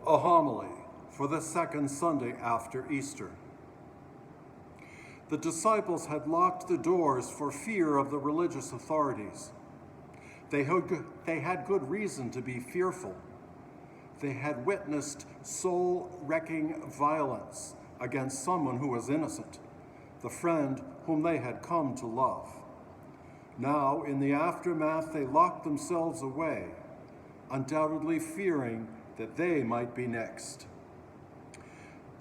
A homily for the second Sunday after Easter. The disciples had locked the doors for fear of the religious authorities. They had good reason to be fearful. They had witnessed soul-wrecking violence against someone who was innocent, the friend whom they had come to love. Now, in the aftermath, they locked themselves away, undoubtedly fearing that they might be next.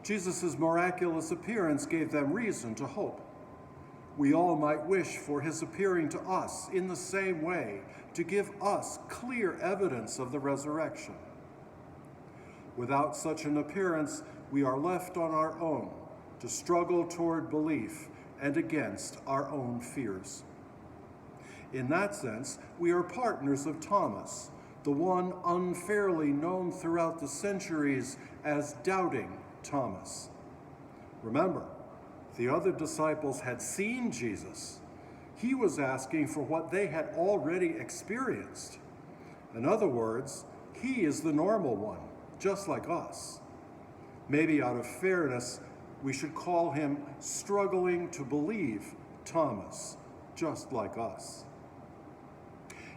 Jesus' miraculous appearance gave them reason to hope. We all might wish for his appearing to us in the same way, to give us clear evidence of the resurrection. Without such an appearance, we are left on our own to struggle toward belief and against our own fears. In that sense, we are partners of Thomas, the one unfairly known throughout the centuries as Doubting Thomas. Remember, the other disciples had seen Jesus. He was asking for what they had already experienced. In other words, he is the normal one, just like us. Maybe out of fairness, we should call him struggling to believe Thomas, just like us.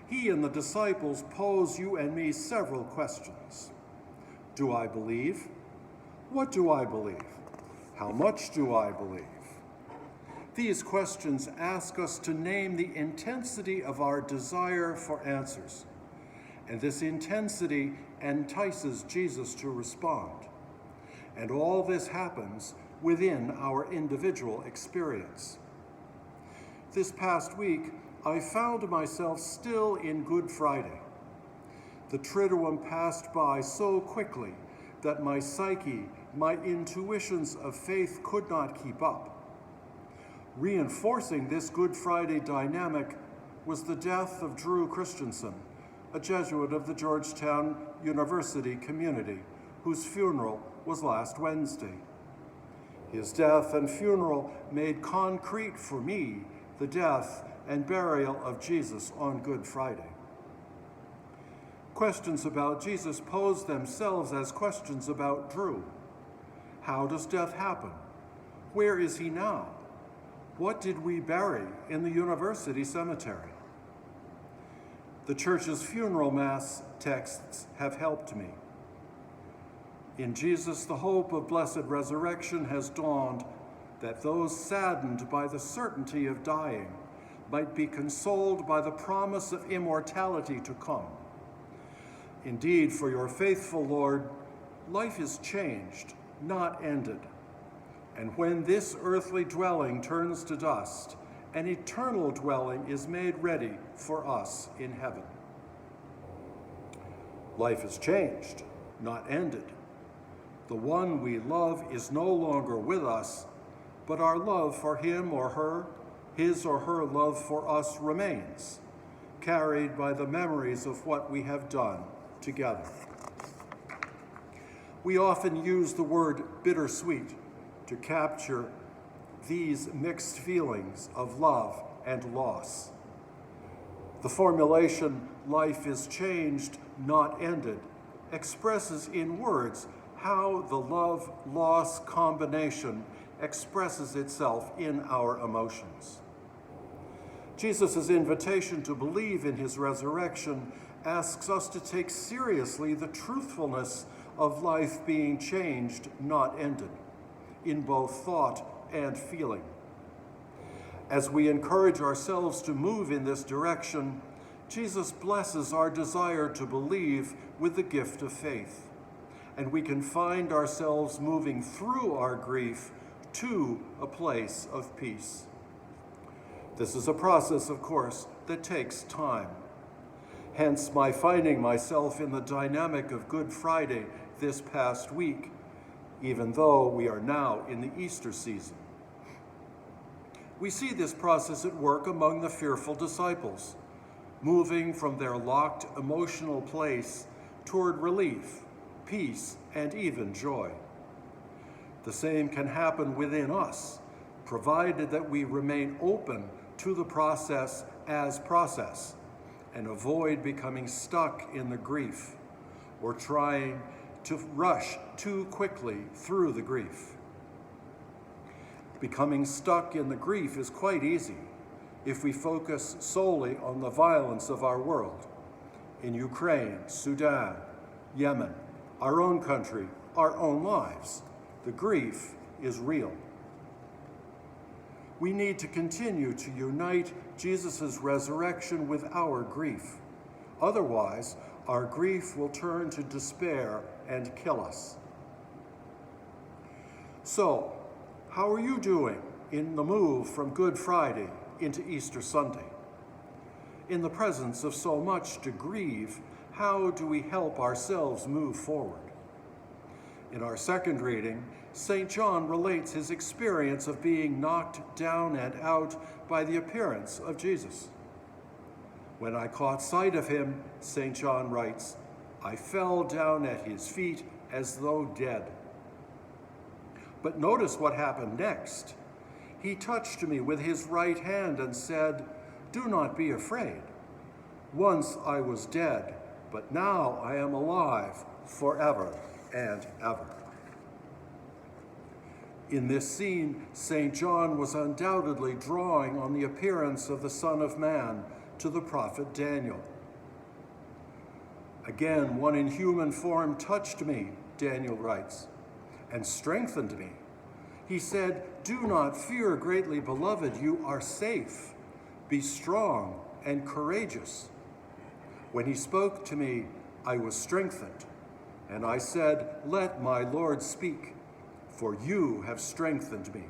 He and the disciples pose you and me several questions. Do I believe? What do I believe? How much do I believe? These questions ask us to name the intensity of our desire for answers. And this intensity entices Jesus to respond. And all this happens within our individual experience. This past week, I found myself still in Good Friday. The Triduum passed by so quickly that my psyche, my intuitions of faith could not keep up. Reinforcing this Good Friday dynamic was the death of Drew Christensen, a Jesuit of the Georgetown University community, whose funeral was last Wednesday. His death and funeral made concrete for me the death and burial of Jesus on Good Friday. Questions about Jesus pose themselves as questions about Drew. How does death happen? Where is he now? What did we bury in the university cemetery? The church's funeral mass texts have helped me. In Jesus, the hope of blessed resurrection has dawned, that those saddened by the certainty of dying might be consoled by the promise of immortality to come. Indeed, for your faithful Lord, life is changed, not ended. And when this earthly dwelling turns to dust, an eternal dwelling is made ready for us in heaven. Life is changed, not ended. The one we love is no longer with us, but our love for him or her, his or her love for us remains, carried by the memories of what we have done together. We often use the word bittersweet to capture these mixed feelings of love and loss. The formulation, life is changed, not ended, expresses in words how the love-loss combination expresses itself in our emotions. Jesus' invitation to believe in his resurrection asks us to take seriously the truthfulness of life being changed, not ended, in both thought and feeling. As we encourage ourselves to move in this direction, Jesus blesses our desire to believe with the gift of faith, and we can find ourselves moving through our grief to a place of peace. This is a process, of course, that takes time. Hence, my finding myself in the dynamic of Good Friday this past week, even though we are now in the Easter season. We see this process at work among the fearful disciples, moving from their locked emotional place toward relief, peace, and even joy. The same can happen within us, provided that we remain open to the process as process and avoid becoming stuck in the grief or trying to rush too quickly through the grief. Becoming stuck in the grief is quite easy if we focus solely on the violence of our world, in Ukraine, Sudan, Yemen, our own country, our own lives. The grief is real. We need to continue to unite Jesus' resurrection with our grief. Otherwise, our grief will turn to despair and kill us. So, how are you doing in the move from Good Friday into Easter Sunday? In the presence of so much to grieve, how do we help ourselves move forward? In our second reading, St. John relates his experience of being knocked down and out by the appearance of Jesus. When I caught sight of him, St. John writes, I fell down at his feet as though dead. But notice what happened next. He touched me with his right hand and said, do not be afraid. Once I was dead, but now I am alive forever and ever. In this scene, St. John was undoubtedly drawing on the appearance of the Son of Man to the prophet Daniel. Again, one in human form touched me, Daniel writes, and strengthened me. He said, do not fear, greatly beloved, you are safe. Be strong and courageous. When he spoke to me, I was strengthened, and I said, let my Lord speak, for you have strengthened me.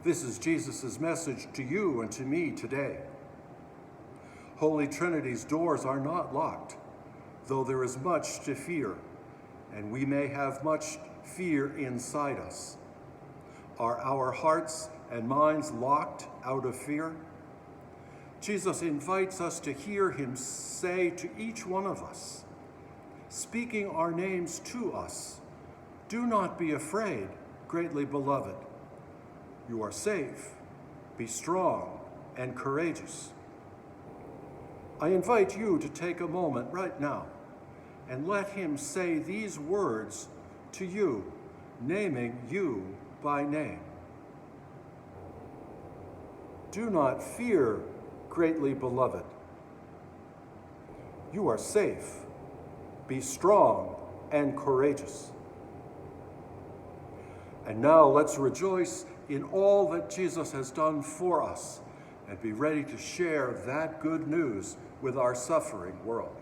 This is Jesus' message to you and to me today. Holy Trinity's doors are not locked, though there is much to fear, and we may have much fear inside us. Are our hearts and minds locked out of fear? Jesus invites us to hear him say to each one of us, speaking our names to us, do not be afraid, greatly beloved. You are safe. Be strong and courageous. I invite you to take a moment right now and let him say these words to you, naming you by name. Do not fear, greatly beloved. You are safe. Be strong and courageous. And now let's rejoice in all that Jesus has done for us and be ready to share that good news with our suffering world.